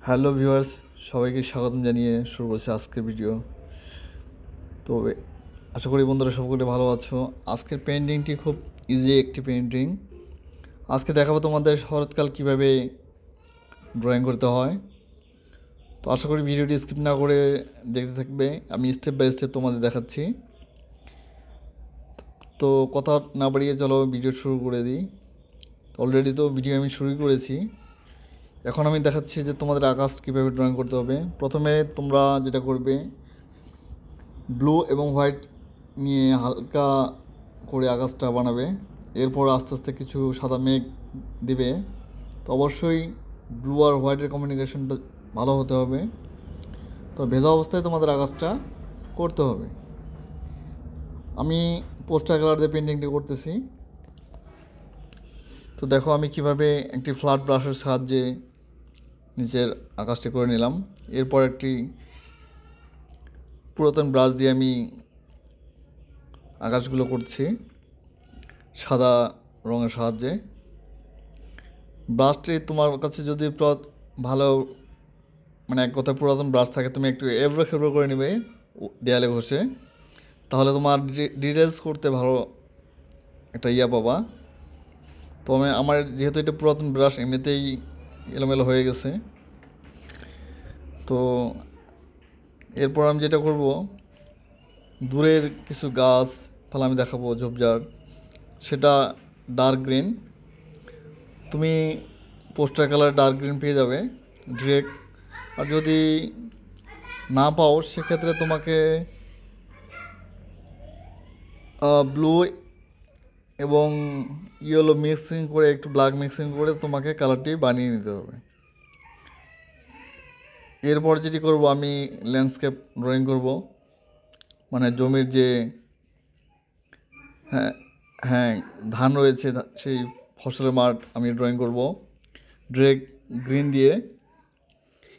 Hello viewers, সবাইকে স্বাগতম জানিয়ে শুরু করছি আজকের ভিডিও। তবে আশা করি বন্ধুরা সকলে ভালো আছো। আজকের পেইন্টিংটি খুব ইজি একটি পেইন্টিং। আজকে দেখাবো তোমাদের শরৎকাল কীভাবে ড্রয়িং করতে হয়। তো আশা করি ভিডিওটি স্কিপ না করে দেখতে থাকবে। আমি স্টেপ বাই স্টেপ তোমাদের দেখাচ্ছি। তো কথা না বাড়িয়ে চলো ভিডিও শুরু করে দিই। অলরেডি তো ভিডিও আমি শুরু করেছি। এখন আমি দেখাচ্ছি যে তোমাদের আকাশ কীভাবে ড্রয়িং করতে হবে। প্রথমে তোমরা যেটা করবে, ব্লু এবং হোয়াইট নিয়ে হালকা করে আকাশটা বানাবে। এরপর আস্তে আস্তে কিছু সাদা মেঘ দিবে। তো অবশ্যই ব্লু আর হোয়াইটের কমিউনিকেশনটা ভালো হতে হবে। তো ভেজা অবস্থায় তোমাদের আকাশটা করতে হবে। আমি পোস্টার কালার দিয়ে পেন্টিংটি করতেছি। তো দেখো আমি কিভাবে একটি ফ্ল্যাট ব্রাশের সাহায্যে নিচের আকাশটি করে নিলাম। এরপর একটি পুরাতন ব্রাশ দিয়ে আমি আকাশগুলো করছি সাদা রঙের সাহায্যে। ব্রাশটি তোমার কাছে যদি ভালো, মানে এক কথায় পুরাতন ব্রাশ থাকে, তুমি একটু এবড়ো খেবড়ো করে নেবে দেয়ালে ঘষে, তাহলে তোমার ডিটেলস করতে ভালো একটা পাবা। তো আমার যেহেতু এটা পুরাতন ব্রাশ, এমনিতেই এলোমেলো হয়ে গেছে। তো এরপর আমি যেটা করব, দূরের কিছু গাছ পালা আমি দেখাবো ঝোপঝাড়, সেটা ডার্ক গ্রিন। তুমি পোস্টার কালার ডার্ক গ্রিন পেয়ে যাবে ডিরেক্ট। আর যদি না পাও সেক্ষেত্রে তোমাকে ব্লু এবং ইয়েলো মিক্সিং করে, একটু ব্ল্যাক মিক্সিং করে তোমাকে কালারটি বানিয়ে নিতে হবে। এরপর যেটি করব, আমি ল্যান্ডস্কেপ ড্রয়িং করব, মানে জমির যে হ্যাঁ হ্যাঁ ধান রয়েছে সেই ফসলের মাঠ আমি ড্রয়িং করব ডিরেক্ট গ্রিন দিয়ে।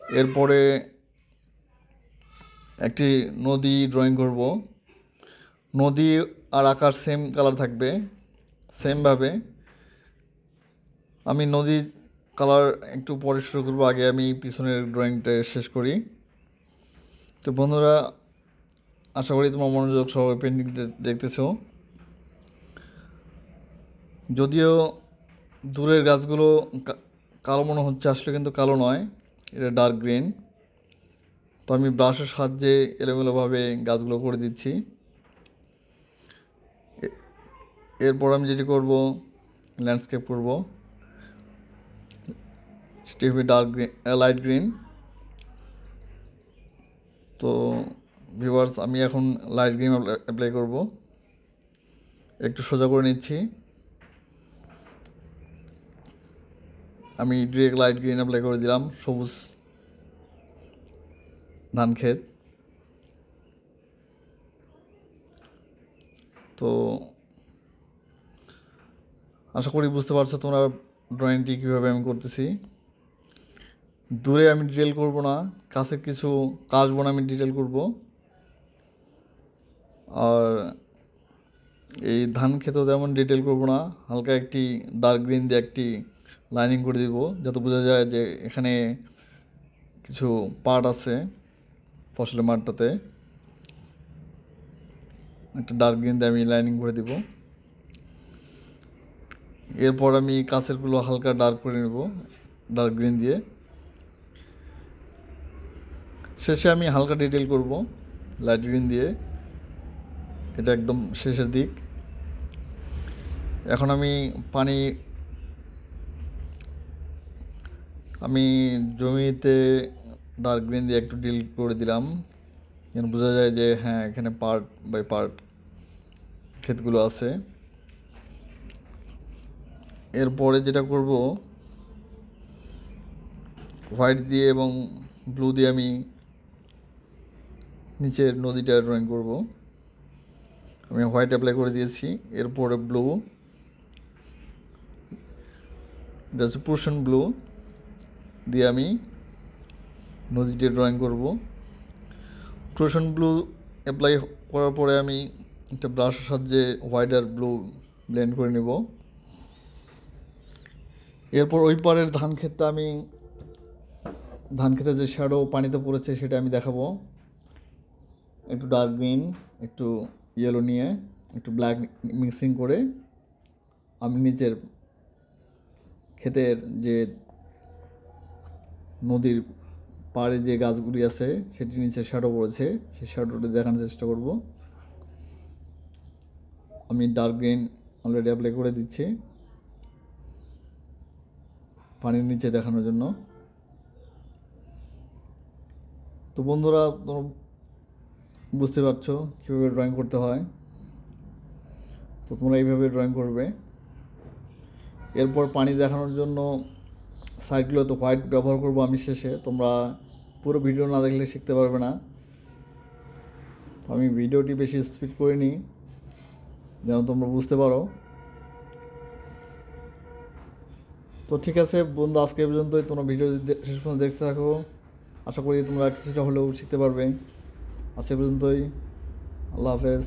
এরপরে একটি নদী ড্রয়িং করব। নদী আর আকাশ সেম কালার থাকবে। সেমভাবে আমি নদী কালার একটু পরে শুরু করবো, আগে আমি পিছনের ড্রয়িংটা শেষ করি। তো বন্ধুরা, আশা করি তোমার মনোযোগ সহকারে পেন্টিং দেখতেছো। যদিও দূরের গাছগুলো কালো মনে হচ্ছে, আসলে কিন্তু কালো নয়, এটা ডার্ক গ্রিন। তো আমি ব্রাশের সাহায্যে এলোমেলোভাবে গাছগুলো করে দিচ্ছি। এরপর আমি যেটি করব, ল্যান্ডস্কেপ করব, সেটি হবে ডার্ক গ্রিন, লাইট গ্রিন। তো ভিউয়ার্স, আমি এখন লাইট গ্রিন অ্যাপ্লাই করব। একটু সোজা করে নিচ্ছি। আমি ডিরেক্ট লাইট গ্রিন অ্যাপ্লাই করে দিলাম সবুজ ধান ক্ষেত। তো আশা করি বুঝতে পারছো তোমরা ড্রয়িংটি কীভাবে আমি করতেছি। দূরে আমি ডিটেল করব না, কাছে কিছু কাশবন আমি ডিটেল করব। আর এই ধান ক্ষেতেও যেমন ডিটেল করব না, হালকা একটি ডার্ক গ্রিন দিয়ে একটি লাইনিং করে দিব, যাতে বোঝা যায় যে এখানে কিছু পার্ট আছে ফসলের মাঠটাতে। একটা ডার্ক গ্রিন দিয়ে আমি লাইনিং করে দিব। এরপর আমি কাছেরগুলো হালকা ডার্ক করে নেব ডার্ক গ্রিন দিয়ে। শেষে আমি হালকা ডিটেল করব লাইট গ্রিন দিয়ে। এটা একদম শেষের দিক। এখন আমি জমিতে ডার্ক গ্রিন দিয়ে একটু ডিল করে দিলাম, যেন বোঝা যায় যে হ্যাঁ এখানে পার্ট বাই পার্ট ক্ষেতগুলো আছে। এরপরে যেটা করব, হোয়াইট দিয়ে এবং ব্লু দিয়ে আমি নিচের নদীটা ড্রয়িং করব। আমি হোয়াইট অ্যাপ্লাই করে দিয়েছি। এরপরে ব্লু, এটা হচ্ছে প্রুশন ব্লু দিয়ে আমি নদীটা ড্রয়িং করব। প্রুশন ব্লু অ্যাপ্লাই করার পরে আমি একটা ব্রাশের সাহায্যে হোয়াইট আর ব্লু ব্লেন্ড করে নেব। এরপর ওই পারের ধান ক্ষেতটা আমি ধান খেতে যে শ্যাডো পানিতে পড়েছে সেটা আমি দেখাবো। একটু ডার্ক গ্রিন, একটু ইয়েলো নিয়ে একটু ব্ল্যাক মিক্সিং করে আমি নিচের ক্ষেতের যে নদীর পাড়ে যে গাছগুলি আছে সেটি নিচে শ্যাডো পড়েছে, সেই শ্যাডোটি দেখানোর চেষ্টা করব। আমি ডার্ক গ্রিন অলরেডি অ্যাপ্লাই করে দিচ্ছি পানির নিচে দেখানোর জন্য। তো বন্ধুরা, তোমরা বুঝতে পারছো কীভাবে ড্রয়িং করতে হয়, তো তোমরা এইভাবে ড্রয়িং করবে। এরপর পানি দেখানোর জন্য সাইডগুলোতে হোয়াইট ব্যবহার করব আমি শেষে, তোমরা পুরো ভিডিও না দেখলে শিখতে পারবে না। আমি ভিডিওটি বেশি স্পিড করিনি যেন তোমরা বুঝতে পারো। তো ঠিক আছে বন্ধু, আজকে পর্যন্তই। তোমরা ভিডিও শেষ পর্যন্ত দেখতে থাকো, আশা করি তোমরা কিছুটা হলেও শিখতে পারবে। আজকে পর্যন্তই, আল্লাহ হাফেজ।